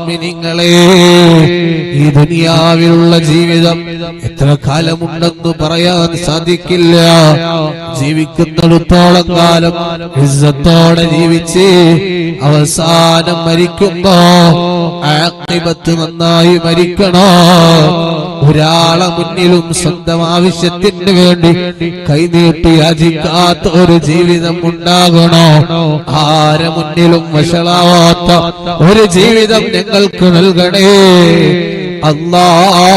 മുഅ്മിനീങ്ങളെ, ഈ ദുനിയാവിലുള്ള ജീവിതം എത്ര കാലമുണ്ടെന്ന് പറയാൻ സാധിക്കില്ല. ജീവിക്കുന്നിടത്തോളം കാലം ഇസ്സത്തോടെ ജീവിച്ച് അവസാനം മരിക്കുമ്പോ ആഖിബത്ത് നന്നായി മരിക്കണോ. ഒരാളെ മുന്നിലും സ്വന്തം ആവശ്യത്തിന് വേണ്ടി കൈനീട്ടി യാചിക്കാത്ത ഒരു ജീവിതം ഉണ്ടാകണോ. ആരെ മുന്നിലും വഷളാവാത്ത ഒരു ജീവിതം ഞങ്ങൾക്ക് നൽകണേ അല്ലാഹ്.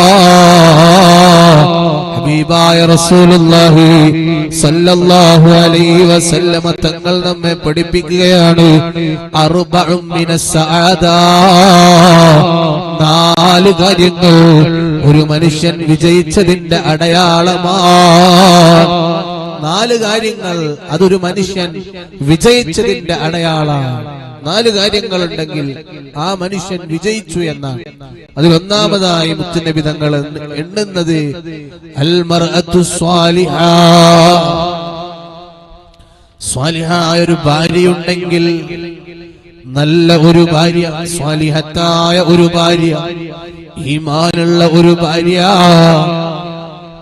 ഹബീബായ റസൂലുള്ളാഹി സല്ലല്ലാഹു അലൈഹി വസല്ലമ തങ്ങൾ നമ്മെ പഠിപ്പിക്കുകയാണ്, അർബഉ മിനസ് സഅദാ, 4 കാര്യങ്ങൾ ഒരു മനുഷ്യൻ വിജയിച്ചതിന്റെ അടയാളമാണ്. 4 കാര്യങ്ങൾ അതൊരു മനുഷ്യൻ വിജയിച്ചതിന്റെ അടയാളമാണ്. 4 കാര്യങ്ങളുണ്ടെങ്കിൽ ആ മനുഷ്യൻ വിജയിച്ചു എന്നാണ്. അതിലൊന്നാമതായി മുത്തുനബി തങ്ങൾ എണ്ണുന്നത് അൽ മർഅത്തു സ്വാലിഹാ, സ്വാലിഹായ ഒരു ഭാര്യയുണ്ടെങ്കിൽ, നല്ല ഒരു ഭാര്യ, സ്വാലിഹത്തായ ഒരു ഭാര്യ, ഈമാനുള്ള ഒരു ഭാര്യ,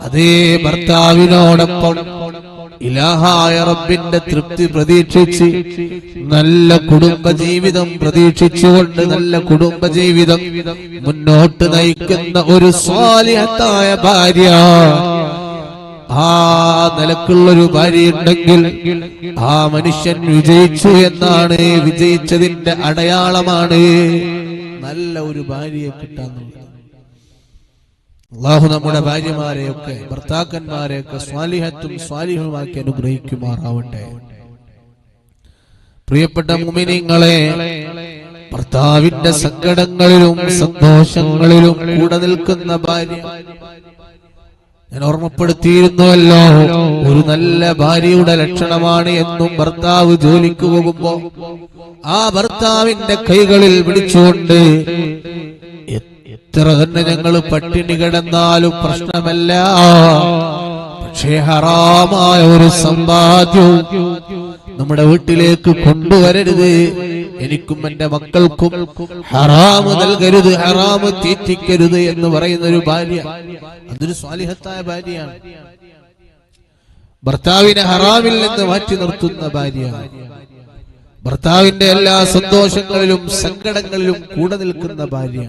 അതേ ഭർത്താവിനോടൊപ്പം ഇലാഹായ റബ്ബിന്റെ തൃപ്തി പ്രതീക്ഷിച്ച് നല്ല കുടുംബജീവിതം പ്രതീക്ഷിച്ചുകൊണ്ട് നല്ല കുടുംബജീവിതം മുന്നോട്ട് നയിക്കുന്ന ഒരു സ്വാലിഹത്തായ ഭാര്യ, ആ നിലക്കുള്ളൊരു ഭാര്യയുണ്ടെങ്കിൽ ആ മനുഷ്യൻ വിജയിച്ചു എന്നാണ്. വിജയിച്ചതിന്റെ അടയാളമാണ് നല്ല ഒരു ഭാര്യയെ കിട്ടാന്നുള്ളത്. അല്ലാഹു നമ്മുടെ ഭാര്യമാരെയൊക്കെ ഭർത്താക്കന്മാരെയൊക്കെ സ്വാലിഹത്തും സ്വാലിഹുമാക്കി അനുഗ്രഹിക്കുമാറാവട്ടെ. പ്രിയപ്പെട്ട മുഅ്മിനീങ്ങളെ, ഭർത്താവിന്റെ സങ്കടങ്ങളിലും സന്തോഷങ്ങളിലും കൂടെ നിൽക്കുന്ന ഭാര്യ, ഞാൻ ഓർമ്മപ്പെടുത്തിയിരുന്നുവല്ലോ, ഒരു നല്ല ഭാര്യയുടെ ലക്ഷണമാണ് എന്നും ഭർത്താവ് ജോലിക്ക് പോകുമ്പോ ആ ഭർത്താവിന്റെ കൈകളിൽ പിടിച്ചുകൊണ്ട് എത്ര തന്നെ ഞങ്ങൾ പട്ടിണി കിടന്നാലും പ്രശ്നമല്ല, പക്ഷേ ഹറാമായ ഒരു സമ്പാദ്യവും നമ്മുടെ വീട്ടിലേക്ക് കൊണ്ടുവരരുത്, എനിക്കും എന്റെ മക്കൾക്കും ഹറാമ് നൽകരുത്, ഹറാമ് തീറ്റിക്കരുത് എന്ന് പറയുന്ന ഒരു ഭാര്യ, അതൊരു സ്വാലിഹത്തായ ഭാര്യയാണ്. ഭർത്താവിനെ ഹറാമിൽ നിന്ന് മാറ്റി നിർത്തുന്ന ഭാര്യ, ഭർത്താവിന്റെ എല്ലാ സന്തോഷങ്ങളിലും സങ്കടങ്ങളിലും കൂടെ നിൽക്കുന്ന ഭാര്യ,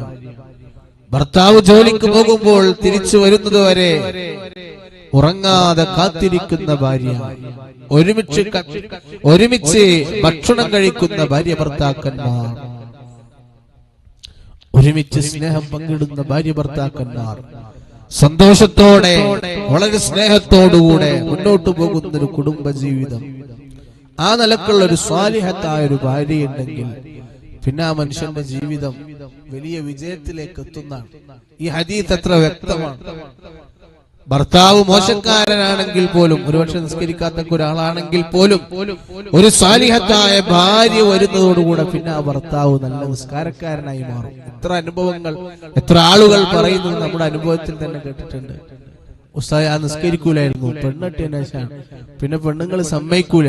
ഭർത്താവ് ജോലിക്ക് പോകുമ്പോൾ തിരിച്ചു വരുന്നതുവരെ ഉറങ്ങാതെ കാത്തിരിക്കുന്ന ഭാര്യ, ഒരുമിച്ച് ഭക്ഷണം കഴിക്കുന്ന ഭാര്യ ഭർത്താക്കന്മാർ, ഒരുമിച്ച് സ്നേഹം പങ്കിടുന്ന ഭാര്യ ഭർത്താക്കന്മാർ, സന്തോഷത്തോടെ വളരെ സ്നേഹത്തോടുകൂടെ മുന്നോട്ട് പോകുന്ന ഒരു കുടുംബജീവിതം, ആ നിലക്കുള്ള ഒരു സ്വാലിഹത്തായ ഒരു ഭാര്യയുണ്ടെങ്കിൽ പിന്നെ ആ മനുഷ്യന്റെ ജീവിതം വലിയ വിജയത്തിലേക്ക് എത്തുന്നതാണ്. ഈ ഹദീസ് എത്ര വ്യക്തമാണ്. ഭർത്താവ് മോശക്കാരനാണെങ്കിൽ പോലും, ഒരുപക്ഷെ നിസ്കരിക്കാത്ത ഒരാളാണെങ്കിൽ പോലും, ഒരു സ്വാലിഹത്തായ ഭാര്യ വരുന്നതോടുകൂടെ പിന്നെ ആ ഭർത്താവ് നല്ല നിസ്കാരക്കാരനായി മാറും. എത്ര അനുഭവങ്ങൾ, എത്ര ആളുകൾ പറയുന്നത് നമ്മുടെ അനുഭവത്തിൽ തന്നെ കേട്ടിട്ടുണ്ട്. ഉസ്താദ് ആ നിസ്കരിക്കൂലായിരുന്നു, പെണ്ണെട്ടിയതിനു ശേഷമാണ്, പിന്നെ പെണ്ണുങ്ങൾ സമ്മതിക്കൂല,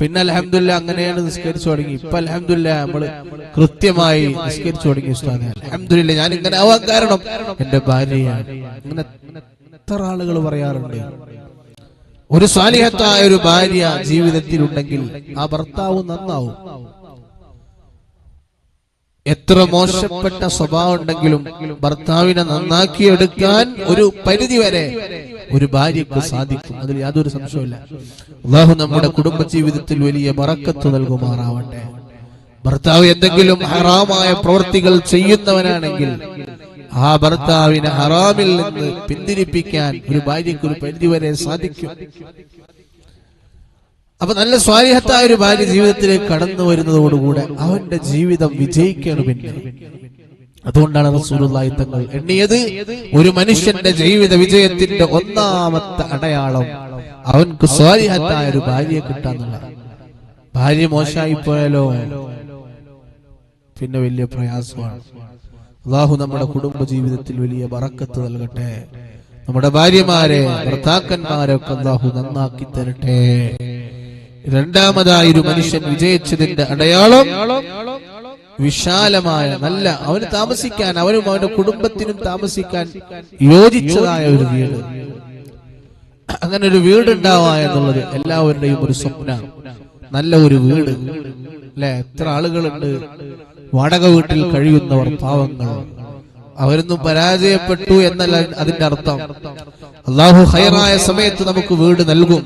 പിന്നെ അൽഹംദുലില്ലാ അങ്ങനെയാണ് നിസ്കരിച്ചു തുടങ്ങി. ഇപ്പൊ അൽഹംദുലില്ലാ നമ്മള് കൃത്യമായി നിസ്കരിച്ചു തുടങ്ങി. ഉസ്താദ് അൽഹംദുലില്ലാ ഞാൻ ഇങ്ങനെ ആവാൻ കാരണം എന്റെ ഭാര്യയാണ്. ഇങ്ങനെ എത്ര ആളുകൾ പറയാറുണ്ട്. ഒരു സ്വാലിഹത്തായ ഒരു ഭാര്യ ജീവിതത്തിൽ ഉണ്ടെങ്കിൽ ആ ഭർത്താവ് നന്നാവും. എത്ര മോശപ്പെട്ട സ്വഭാവം ഉണ്ടെങ്കിലും ഭർത്താവിനെ നന്നാക്കിയെടുക്കാൻ ഒരു പരിധി വരെ ഒരു ഭാര്യക്ക് സാധിക്കും, അതിൽ യാതൊരു സംശയമില്ല. അല്ലാഹു നമ്മുടെ കുടുംബ ജീവിതത്തിൽ വലിയ ബറക്കത്ത് നൽകുമാറാവട്ടെ. ഭർത്താവ് എന്തെങ്കിലും ഹറാമായ പ്രവൃത്തികൾ ചെയ്യുന്നവനാണെങ്കിൽ ആ ഭർത്താവിനെ ഹറാമിൽ നിന്ന് പിന്തിരിപ്പിക്കാൻ ഒരു ഭാര്യക്ക് ഒരു പരിധി വരെ സാധിക്കും. അപ്പൊ നല്ല സ്വാലിഹത്തായ ഒരു ഭാര്യ ജീവിതത്തിലേക്ക് കടന്നു വരുന്നതോടുകൂടെ അവന്റെ ജീവിതം വിജയിക്കാണ്. പിന്നെ അതുകൊണ്ടാണ് റസൂലുള്ളാഹി തങ്ങൾ എണ്ണിയത് ഒരു മനുഷ്യന്റെ ജീവിത വിജയത്തിന്റെ ഒന്നാമത്തെ അടയാളം അവൻക്ക് സ്വാലിഹത്തായ ഒരു ഭാര്യയെ കിട്ടാന്നുള്ള. ഭാര്യ മോശമായി പോയാലോ പിന്നെ വലിയ പ്രയാസമാണ്. അല്ലാഹു നമ്മുടെ കുടുംബ ജീവിതത്തിൽ വലിയ ബറക്കത്ത് നൽകട്ടെ. നമ്മുടെ ഭാര്യമാരെ ഭർത്താക്കന്മാരൊക്കെ അല്ലാഹു നന്നാക്കി തരട്ടെ. രണ്ടാമതായി ഒരു മനുഷ്യൻ വിജയിച്ചതിന്റെ അടയാളം വിശാലമായ നല്ല അവന് താമസിക്കാൻ, അവനും അവന്റെ കുടുംബത്തിനും താമസിക്കാൻ യോജിച്ചതായ ഒരു വീട്. അങ്ങനെ ഒരു വീടുണ്ടാവുക എന്നുള്ളത് എല്ലാവരുടെയും ഒരു സ്വപ്നമാണ്. നല്ല ഒരു വീട് അല്ലെ? എത്ര ആളുകളുണ്ട് വാടക വീട്ടിൽ കഴിയുന്നവർ, പാവങ്ങൾ. അവരൊന്നും പരാജയപ്പെട്ടു എന്നല്ല അതിന്റെ അർത്ഥം. അള്ളാഹു ഖൈറായ സമയത്ത് നമുക്ക് വീട് നൽകും.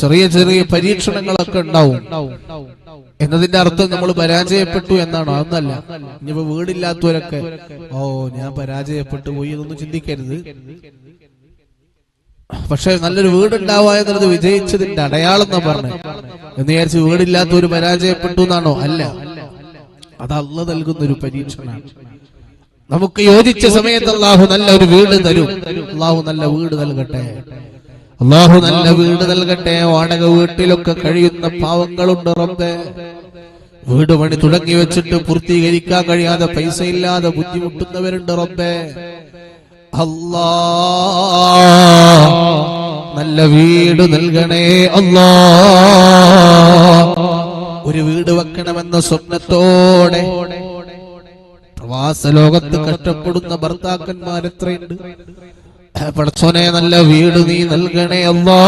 ചെറിയ ചെറിയ പരീക്ഷണങ്ങളൊക്കെ ഉണ്ടാവും എന്നതിന്റെ അർത്ഥം നമ്മൾ പരാജയപ്പെട്ടു എന്നാണോ? അതൊന്നല്ല. ഇനിയിപ്പോ വീടില്ലാത്തവരൊക്കെ ഞാൻ പരാജയപ്പെട്ടു പോയി എന്നൊന്നും ചിന്തിക്കരുത്. പക്ഷെ നല്ലൊരു വീടുണ്ടാവുക എന്നുള്ളത് വിജയിച്ചതിന്റെ അടയാളം എന്നാ പറഞ്ഞത്. എന്ന് വിചാരിച്ച് വീടില്ലാത്തവര് പരാജയപ്പെട്ടു എന്നാണോ? അല്ല, അത് അള്ളാഹു നൽകുന്ന ഒരു പരീക്ഷണമാണ്. നമുക്ക് യോജിച്ച സമയത്ത് അള്ളാഹു നല്ല ഒരു വീട് തരും. അള്ളാഹു നല്ല വീട് നൽകട്ടെ, അള്ളാഹു നല്ല വീട് നൽകട്ടെ. വാടക വീട്ടിലൊക്കെ കഴിയുന്ന പാവങ്ങളുണ്ട് റബ്ബേ. വീട് പണി തുടങ്ങി വെച്ചിട്ട് പൂർത്തീകരിക്കാൻ കഴിയാതെ പൈസ ഇല്ലാതെ ബുദ്ധിമുട്ടുന്നവരുണ്ട് റബ്ബേ. അല്ലാ നല്ല വീട് നൽകണേ അല്ലാ. ഒരു വീട് വെക്കണമെന്ന സ്വപ്നത്തോടെ പ്രവാസ ലോകത്ത് കഷ്ടപ്പെടുന്ന ഭർത്താക്കന്മാർ എത്രയുണ്ട്. പടച്ചോനെ നല്ല വീട് നീ നൽകണേ അല്ലാ.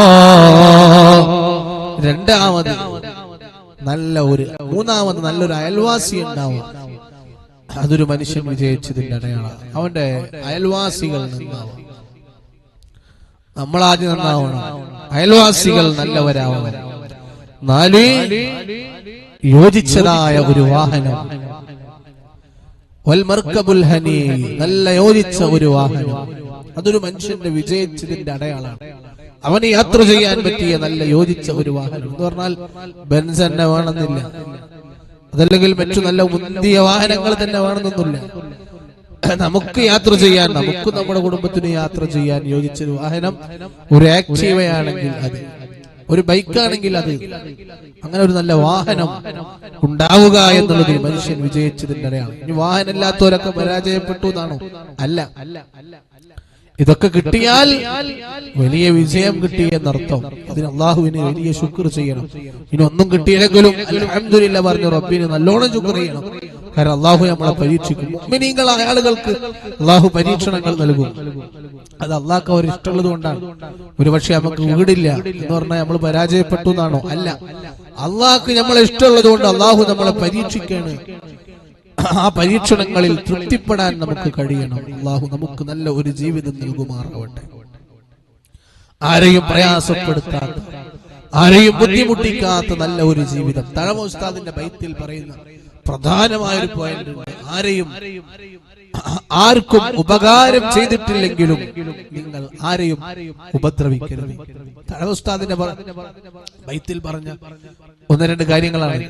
മൂന്നാമത് നല്ലൊരു അയൽവാസി ഉണ്ടാവും. അതൊരു മനുഷ്യൻ വിജയിച്ചതിന്റെ അടയാളം. അവന്റെ അയൽവാസികൾ നന്നാവും. നമ്മളാദ്യം നന്നാവണം, അയൽവാസികൾ നല്ലവരാവണം. 4 യോജിച്ചതായ ഒരു വാഹനം. വൽമർക്കബുൽ ഹനീ, നല്ല യോജിച്ച ഒരു വാഹനം. അതൊരു മനുഷ്യന്റെ വിജയിച്ചതിന്റെ അടയാളമാണ്. അവന് യാത്ര ചെയ്യാൻ പറ്റിയ നല്ല യോജിച്ച ഒരു വാഹനം എന്ന് പറഞ്ഞാൽ ബെൻസ് തന്നെ വേണമെന്നില്ല, അതല്ലെങ്കിൽ മറ്റു നല്ല മുന്തിയ വാഹനങ്ങൾ തന്നെ വേണമെന്നൊന്നുമില്ല. നമുക്ക് യാത്ര ചെയ്യാൻ, നമുക്ക് നമ്മുടെ കുടുംബത്തിന് യാത്ര ചെയ്യാൻ യോജിച്ചൊരു വാഹനം ഒരു ആക്റ്റീവയാണെങ്കിൽ അത്, ഒരു ബൈക്കാണെങ്കിൽ അത്, അങ്ങനെ ഒരു നല്ല വാഹനം ഉണ്ടാവുക എന്നുള്ളത് മനുഷ്യൻ വിജയിച്ചതിന്റെ അടയാളം. ഇനി വാഹനം ഇല്ലാത്തവരൊക്കെ പരാജയപ്പെട്ടു എന്നാണോ? അല്ല. ഇതൊക്കെ കിട്ടിയാൽ വലിയ വിജയം കിട്ടി എന്നർത്ഥം. അതിന് അള്ളാഹുവിന് വലിയ ശുക്ർ ചെയ്യണം. ഇനി ഒന്നും കിട്ടിയില്ലെങ്കിലും അൽഹംദുലില്ലാഹ് പറഞ്ഞു റബ്ബിന് നല്ലോണം ശുക്ർ ചെയ്യണം. കാരണം അള്ളാഹു നമ്മളെ പരീക്ഷിക്കും. മുഅ്മിനീങ്ങളായ ആളുകൾക്ക് അള്ളാഹു പരീക്ഷണങ്ങൾ നൽകും. അത് അള്ളാഹ്ക്ക് അവർ ഇഷ്ടമുള്ളത് കൊണ്ടാണ്. ഒരുപക്ഷെ നമുക്ക് വീടില്ല എന്ന് പറഞ്ഞാൽ നമ്മൾ പരാജയപ്പെട്ടു എന്നാണോ? അല്ല, അള്ളാഹ്ക്ക് നമ്മളെ ഇഷ്ടമുള്ളത് കൊണ്ട് അള്ളാഹു നമ്മളെ പരീക്ഷിക്കാണ്. ആ പരീക്ഷണങ്ങളിൽ തൃപ്തിപ്പെടാൻ നമുക്ക് കഴിയണം. അള്ളാഹു നമുക്ക് നല്ല ഒരു ജീവിതം നൽകുമാറാവട്ടെ. ആരെയും പ്രയാസപ്പെടുത്താത്ത, ആരെയും ബുദ്ധിമുട്ടിക്കാത്ത നല്ല ഒരു ജീവിതം. തഴവ ഉസ്താദിന്റെ ബൈത്തിൽ പറയുന്ന പ്രധാനമായ ഒരു പോയിന്റ് ഉണ്ട്. ആർക്കും ഉപകാരം ചെയ്തിട്ടില്ലെങ്കിലും നിങ്ങൾ ആരെയും ഉപദ്രവിക്കരുത്. തഴവ ഉസ്താദിന്റെ ബൈത്തിൽ പറഞ്ഞ 1-2 കാര്യങ്ങളാണ്.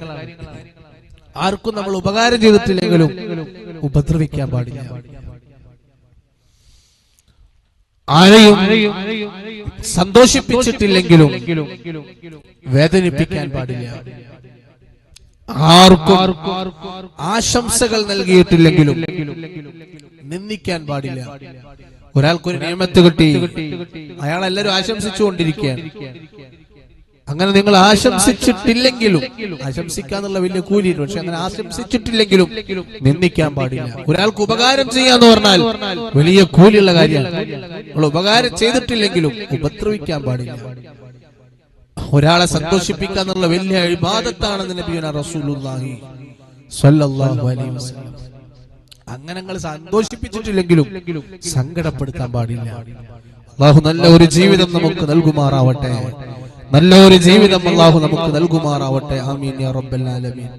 ആർക്കും നമ്മൾ ഉപകാരം ചെയ്തിട്ടില്ലെങ്കിലും ഉപദ്രവിക്കാൻ പാടില്ല. ആരെയും സന്തോഷിപ്പിച്ചിട്ടില്ലെങ്കിലും വേദനിപ്പിക്കാൻ പാടില്ല. ആർക്കും ആശംസകൾ നൽകിയിട്ടില്ലെങ്കിലും നിന്ദിക്കാൻ പാടില്ല. ഒരാൾക്കൊരു നിയമത്ത് കിട്ടി, അയാൾ എല്ലാവരും ആശംസിച്ചുകൊണ്ടിരിക്കുകയാണ്. അങ്ങനെ നിങ്ങൾ ആശംസിച്ചിട്ടില്ലെങ്കിലും, ആശംസിക്കാന്നുള്ള വലിയ കൂലിയുണ്ട്, പക്ഷെ അങ്ങനെ ആശംസിച്ചിട്ടില്ലെങ്കിലും നിന്ദിക്കാൻ പാടില്ല. ഒരാൾക്ക് ഉപകാരം ചെയ്യാന്ന് പറഞ്ഞാൽ വലിയ കൂലിയുള്ള കാര്യമാണ്. നമ്മൾ ഉപകാരം ചെയ്തിട്ടില്ലെങ്കിലും ഉപദ്രവിക്കാൻ പാടില്ല. ഒരാളെ സന്തോഷിപ്പിക്കാന്നുള്ള വലിയ ഇബാദത്താണെന്ന് നബിയുനാ റസൂലുള്ളാഹി സ്വല്ലല്ലാഹു അലൈഹി വസല്ലം. അങ്ങനെ നിങ്ങൾ സന്തോഷിപ്പിച്ചിട്ടില്ലെങ്കിലും സങ്കടപ്പെടുത്താൻ പാടില്ല. അല്ലാഹു നല്ല ഒരു ജീവിതം നമുക്ക് നൽകുമാറാവട്ടെ. നല്ല ഒരു ജീവിതം അല്ലാഹു നമുക്ക് നൽകുമാറാവട്ടെ. ആമീൻ യാ റബ്ബൽ ആലമീൻ.